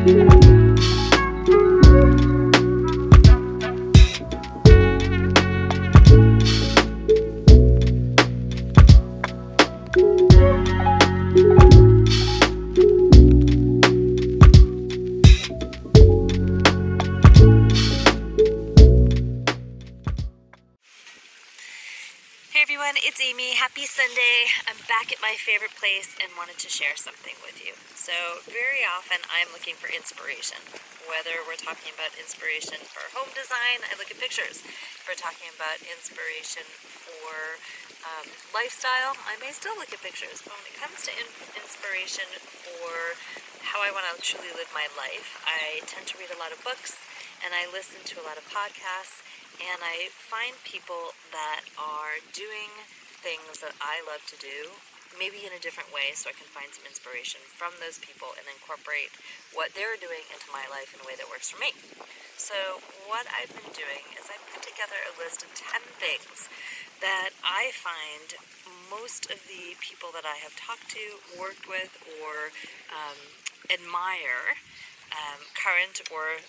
Hey everyone, it's Amy. Happy Sunday. I'm back at my favorite place and wanted to share something with you. So very often I'm looking for inspiration. Whether we're talking about inspiration for home design, I look at pictures. If we're talking about inspiration for lifestyle, I may still look at pictures. But when it comes to inspiration for how I want to truly live my life, I tend to read a lot of books and I listen to a lot of podcasts. And I find people that are doing things that I love to do, maybe in a different way, so I can find some inspiration from those people and incorporate what they're doing into my life in a way that works for me. So what I've been doing is I put together a list of 10 things that I find most of the people that I have talked to, worked with, or admire, current or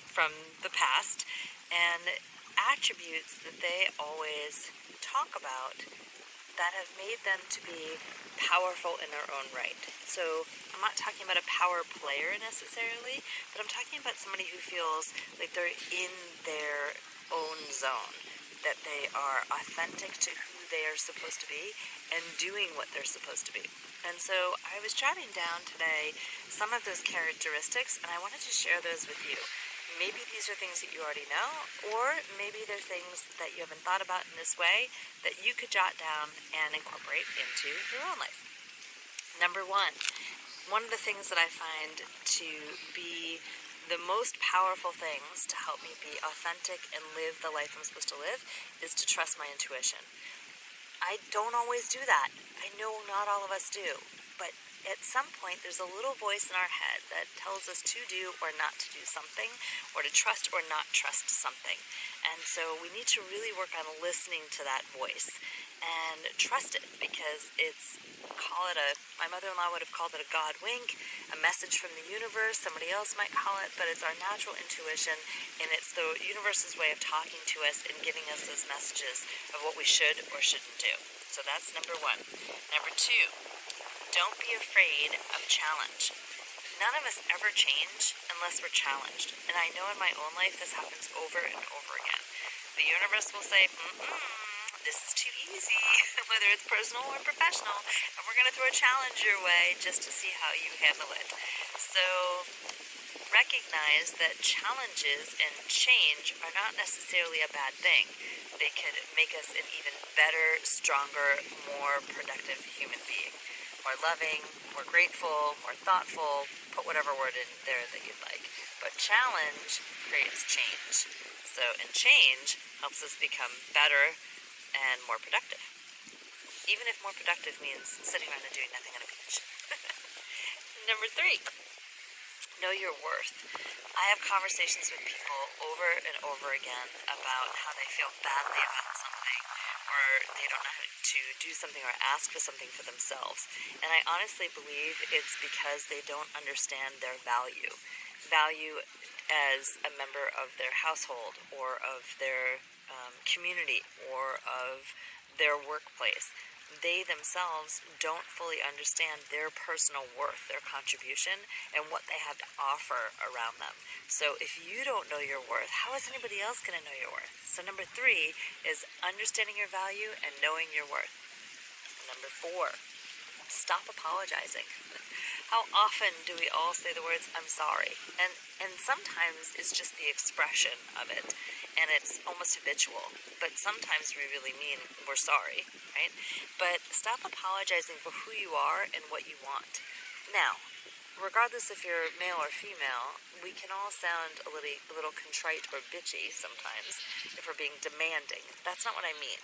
from the past, and attributes that they always talk about that have made them to be powerful in their own right. So I'm not talking about a power player necessarily, but I'm talking about somebody who feels like they're in their own zone, that they are authentic to who they are supposed to be and doing what they're supposed to be. And so I was jotting down today some of those characteristics, and I wanted to share those with you. Maybe these are things that you already know, or maybe they're things that you haven't thought about in this way that you could jot down and incorporate into your own life. Number one of the things that I find to be the most powerful things to help me be authentic and live the life I'm supposed to live is to trust my intuition. I don't always do that. I know not all of us do, but at some point there's a little voice in our head that tells us to do or not to do something, or to trust or not trust something. And so we need to really work on listening to that voice and trust it, because my mother-in-law would have called it a God wink, a message from the universe, somebody else might call it, but it's our natural intuition, and it's the universe's way of talking to us and giving us those messages of what we should or shouldn't do. So that's number one. Number two, don't be afraid of challenge. None of us ever change unless we're challenged. And I know in my own life this happens over and over again. The universe will say, this is too easy, whether it's personal or professional, and we're going to throw a challenge your way just to see how you handle it. So recognize that challenges and change are not necessarily a bad thing. They could make us an even better, stronger, more productive human being. More loving, more grateful, more thoughtful, put whatever word in there that you'd like. But challenge creates change. And change helps us become better and more productive. Even if more productive means sitting around and doing nothing on a beach. Number three, know your worth. I have conversations with people over and over again about how they feel badly about something, or they don't know how to do something or ask for something for themselves. And I honestly believe it's because they don't understand their value. Value as a member of their household, or of their community, or of their workplace. They themselves don't fully understand their personal worth, their contribution, and what they have to offer around them. So if you don't know your worth, how is anybody else going to know your worth? So number three is understanding your value and knowing your worth. Number four, stop apologizing. How often do we all say the words, I'm sorry? And sometimes it's just the expression of it, and it's almost habitual. But sometimes we really mean we're sorry, right? But stop apologizing for who you are and what you want. Now, regardless if you're male or female, we can all sound a little contrite or bitchy sometimes if we're being demanding. That's not what I mean.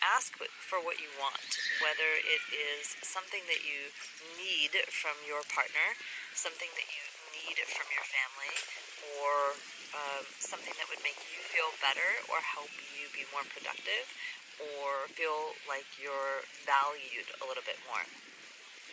Ask for what you want, whether it is something that you need from your partner, something that you need from your family, or something that would make you feel better or help you be more productive, or feel like you're valued a little bit more.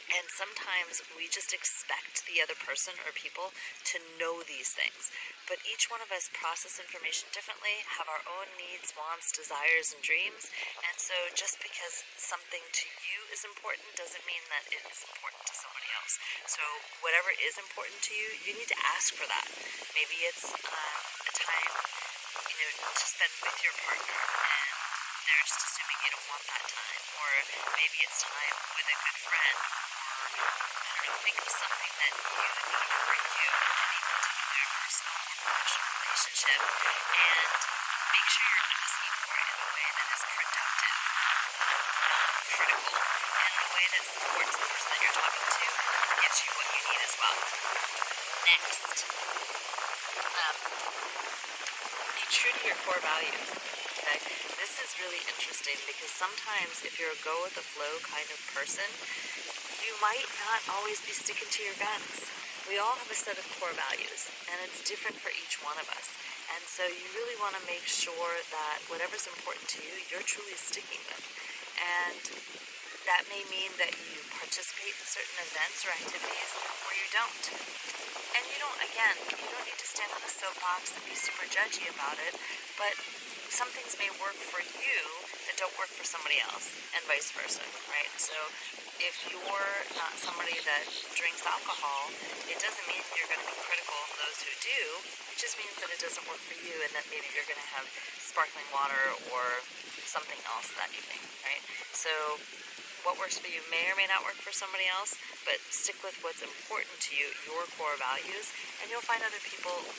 And sometimes we just expect the other person or people to know these things. But each one of us process information differently, have our own needs, wants, desires, and dreams. And so just because something to you is important doesn't mean that it is important to somebody else. So whatever is important to you, you need to ask for that. Maybe it's a time, to spend with your partner, and they're just assuming you don't want that time. Or maybe it's time with a good friend, or I don't know, think of something that you need for you in any particular personal or professional relationship, and make sure you're asking for it in a way that is productive, non-critical, and in a way that supports the person that you're talking to and gives you what you need as well. Next, be true to your core values. Okay? This is really interesting because sometimes if you're a go with the flow kind of person, you might not always be sticking to your guns. We all have a set of core values, and it's different for each one of us. And so you really want to make sure that whatever's important to you, you're truly sticking with. And that may mean that you participate in certain events or activities or you don't. And you don't need to stand on a soapbox and be super judgy about it, but some things may work for you that don't work for somebody else, and vice versa, right? So if you're not somebody that drinks alcohol, it doesn't mean you're going to be critical of those who do. It just means that it doesn't work for you and that maybe you're going to have sparkling water or something else that evening, right? So what works for you may or may not work for somebody else, but stick with what's important to you, your core values, and you'll find other people who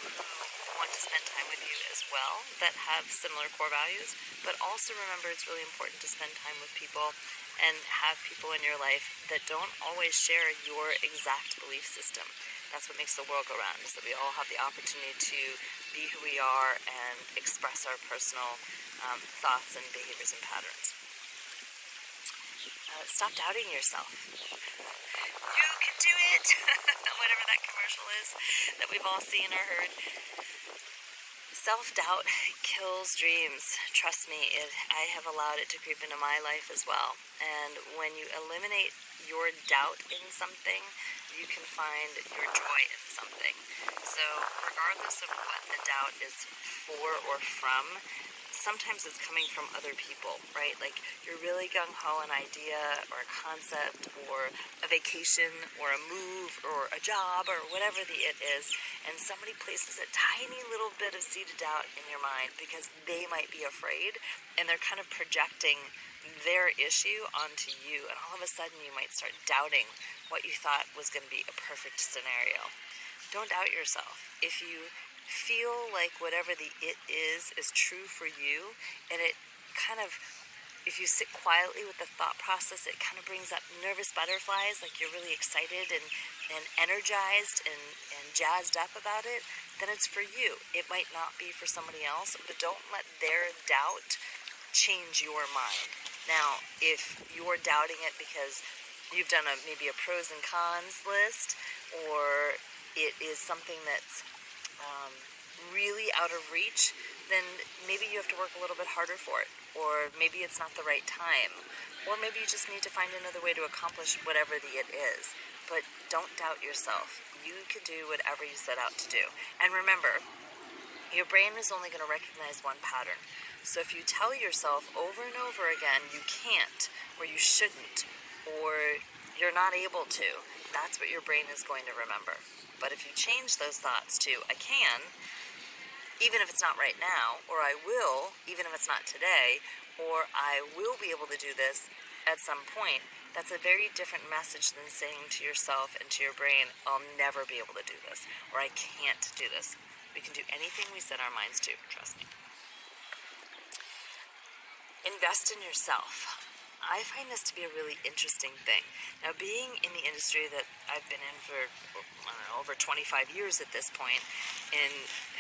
want to spend time with you as well that have similar core values. But also remember, it's really important to spend time with people and have people in your life that don't always share your exact belief system. That's what makes the world go round, is that we all have the opportunity to be who we are and express our personal thoughts and behaviors and patterns. Stop doubting yourself. You can do it! Whatever that commercial is that we've all seen or heard. Self-doubt kills dreams. Trust me, I have allowed it to creep into my life as well. And when you eliminate your doubt in something, you can find your joy in something. So regardless of what the doubt is for or from, sometimes it's coming from other people, right? Like you're really gung-ho an idea or a concept or a vacation or a move or a job or whatever the it is, and somebody places a tiny little bit of seed of doubt in your mind because they might be afraid, and they're kind of projecting their issue onto you, and all of a sudden you might start doubting what you thought was going to be a perfect scenario. Don't doubt yourself. If you feel like whatever the it is true for you, and it kind of, if you sit quietly with the thought process, it kind of brings up nervous butterflies, like you're really excited and energized and jazzed up about it, then it's for you. It might not be for somebody else, but don't let their doubt change your mind. Now, if you're doubting it because you've done maybe a pros and cons list, or it is something that's really out of reach, then maybe you have to work a little bit harder for it, or maybe it's not the right time, or maybe you just need to find another way to accomplish whatever the it is. But don't doubt yourself. You can do whatever you set out to do. And remember, your brain is only going to recognize one pattern. So if you tell yourself over and over again you can't, or you shouldn't, or you're not able to, that's what your brain is going to remember. But if you change those thoughts to I can, even if it's not right now, or I will, even if it's not today, or I will be able to do this at some point, that's a very different message than saying to yourself and to your brain, I'll never be able to do this, or I can't do this. We can do anything we set our minds to, trust me. Invest in yourself. I find this to be a really interesting thing. Now, being in the industry that I've been in for, over 25 years at this point, in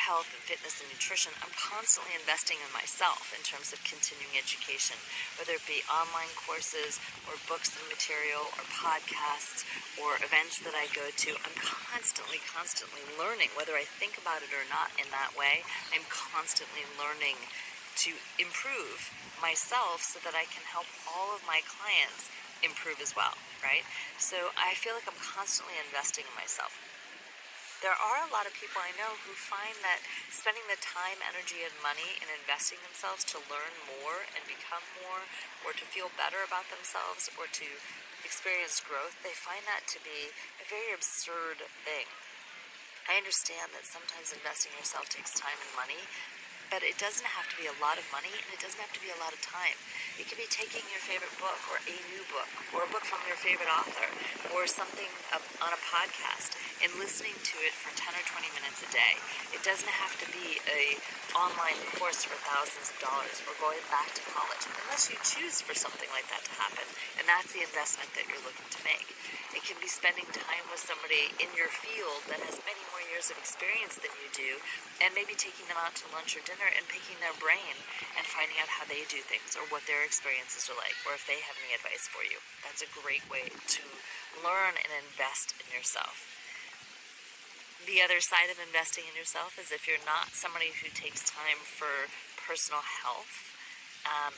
health and fitness and nutrition, I'm constantly investing in myself in terms of continuing education, whether it be online courses or books and material or podcasts or events that I go to. I'm constantly learning, whether I think about it or not in that way. I'm constantly learning to improve myself so that I can help all of my clients improve as well. right? So I feel like I'm constantly investing in myself. There are a lot of people I know who find that spending the time, energy, and money in investing themselves to learn more and become more, or to feel better about themselves, or to experience growth, they find that to be a very absurd thing. I understand that sometimes investing in yourself takes time and money, but it doesn't have to be a lot of money, and it doesn't have to be a lot of time. It could be taking your favorite book, or a new book, or a book from your favorite author, or something on a podcast, and listening to it for 10 or 20 minutes a day. It doesn't have to be a online course for thousands of dollars, or going back to college, unless you choose for something like that to happen, and that's the investment that you're looking to make. It can be spending time with somebody in your field that has many more years of experience than you do, and maybe taking them out to lunch or dinner and picking their brain and finding out how they do things, or what their experiences are like, or if they have any advice for you. That's a great way to learn and invest in yourself. The other side of investing in yourself is if you're not somebody who takes time for personal health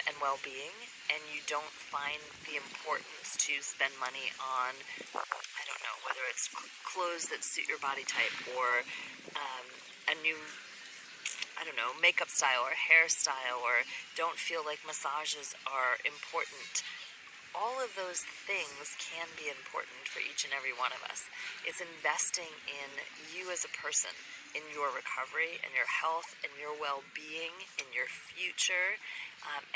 and well-being, and you don't find the importance to spend money on, I don't know, whether it's clothes that suit your body type, or a new, I don't know, makeup style or hairstyle, or don't feel like massages are important. All of those things can be important for each and every one of us. It's investing in you as a person, in your recovery, in your health, in your well-being, in your future,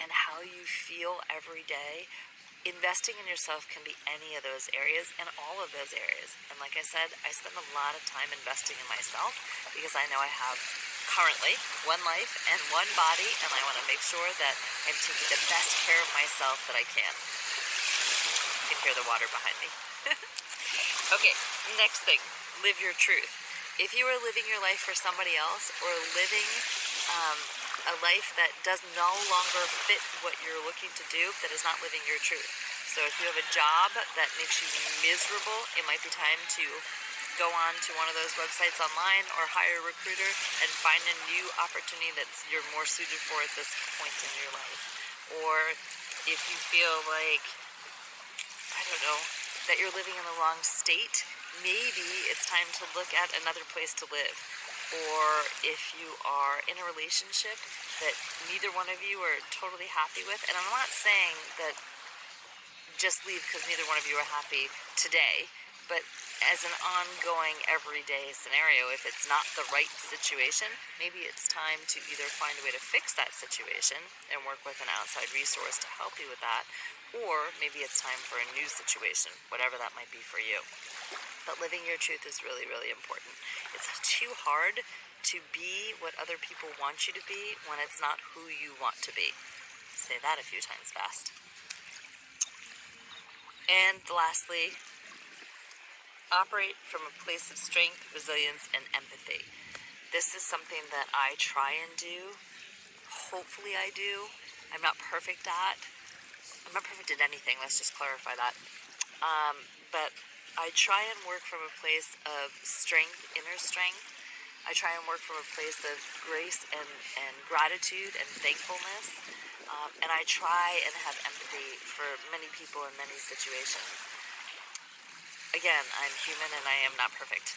and how you feel every day. Investing in yourself can be any of those areas and all of those areas. And like I said, I spend a lot of time investing in myself because I know I have currently one life and one body, and I want to make sure that I'm taking the best care of myself that I can. You can hear the water behind me. Okay, next thing, live your truth. If you are living your life for somebody else, or living a life that does no longer fit what you're looking to do, that is not living your truth. So if you have a job that makes you miserable, it might be time to go on to one of those websites online, or hire a recruiter and find a new opportunity that's you're more suited for at this point in your life. Or if you feel like, I don't know, that you're living in the wrong state, maybe it's time to look at another place to live. Or if you are in a relationship that neither one of you are totally happy with, and I'm not saying that just leave because neither one of you are happy today, but as an ongoing everyday scenario, if it's not the right situation, maybe it's time to either find a way to fix that situation and work with an outside resource to help you with that, or maybe it's time for a new situation, whatever that might be for you. But living your truth is really, really important. It's too hard to be what other people want you to be when it's not who you want to be. Say that a few times fast. And lastly, operate from a place of strength, resilience, and empathy. This is something that I try and do. Hopefully I do. I'm not perfect at. I'm not perfect at anything, let's just clarify that. But I try and work from a place of strength, inner strength. I try and work from a place of grace and gratitude and thankfulness. And I try and have empathy for many people in many situations. Again, I'm human and I am not perfect.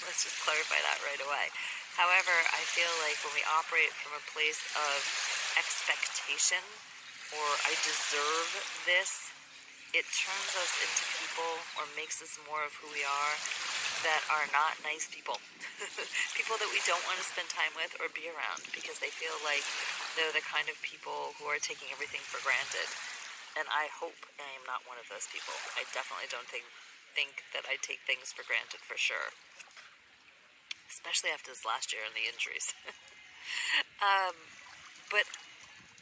Let's just clarify that right away. However, I feel like when we operate from a place of expectation, or I deserve this, it turns us into people, or makes us more of who we are, that are not nice people. People that we don't want to spend time with or be around, because they feel like they're the kind of people who are taking everything for granted. And I hope I am not one of those people. I definitely don't think that I take things for granted, for sure. Especially after this last year and the injuries. But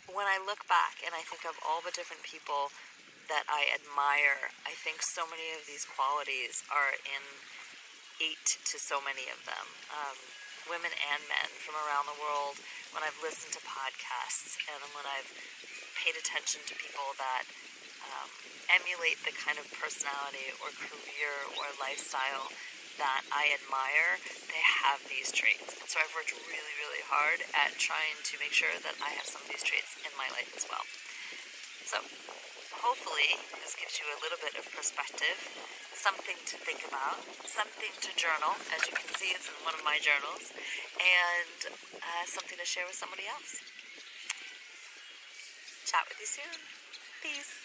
when I look back and I think of all the different people that I admire, I think so many of these qualities are innate to so many of them. Women and men from around the world, when I've listened to podcasts and when I've paid attention to people that emulate the kind of personality or career or lifestyle that I admire, they have these traits. And so I've worked really, really hard at trying to make sure that I have some of these traits in my life as well. So hopefully this gives you a little bit of perspective, something to think about, something to journal. As you can see, it's in one of my journals, and something to share with somebody else. Chat with you soon. Peace.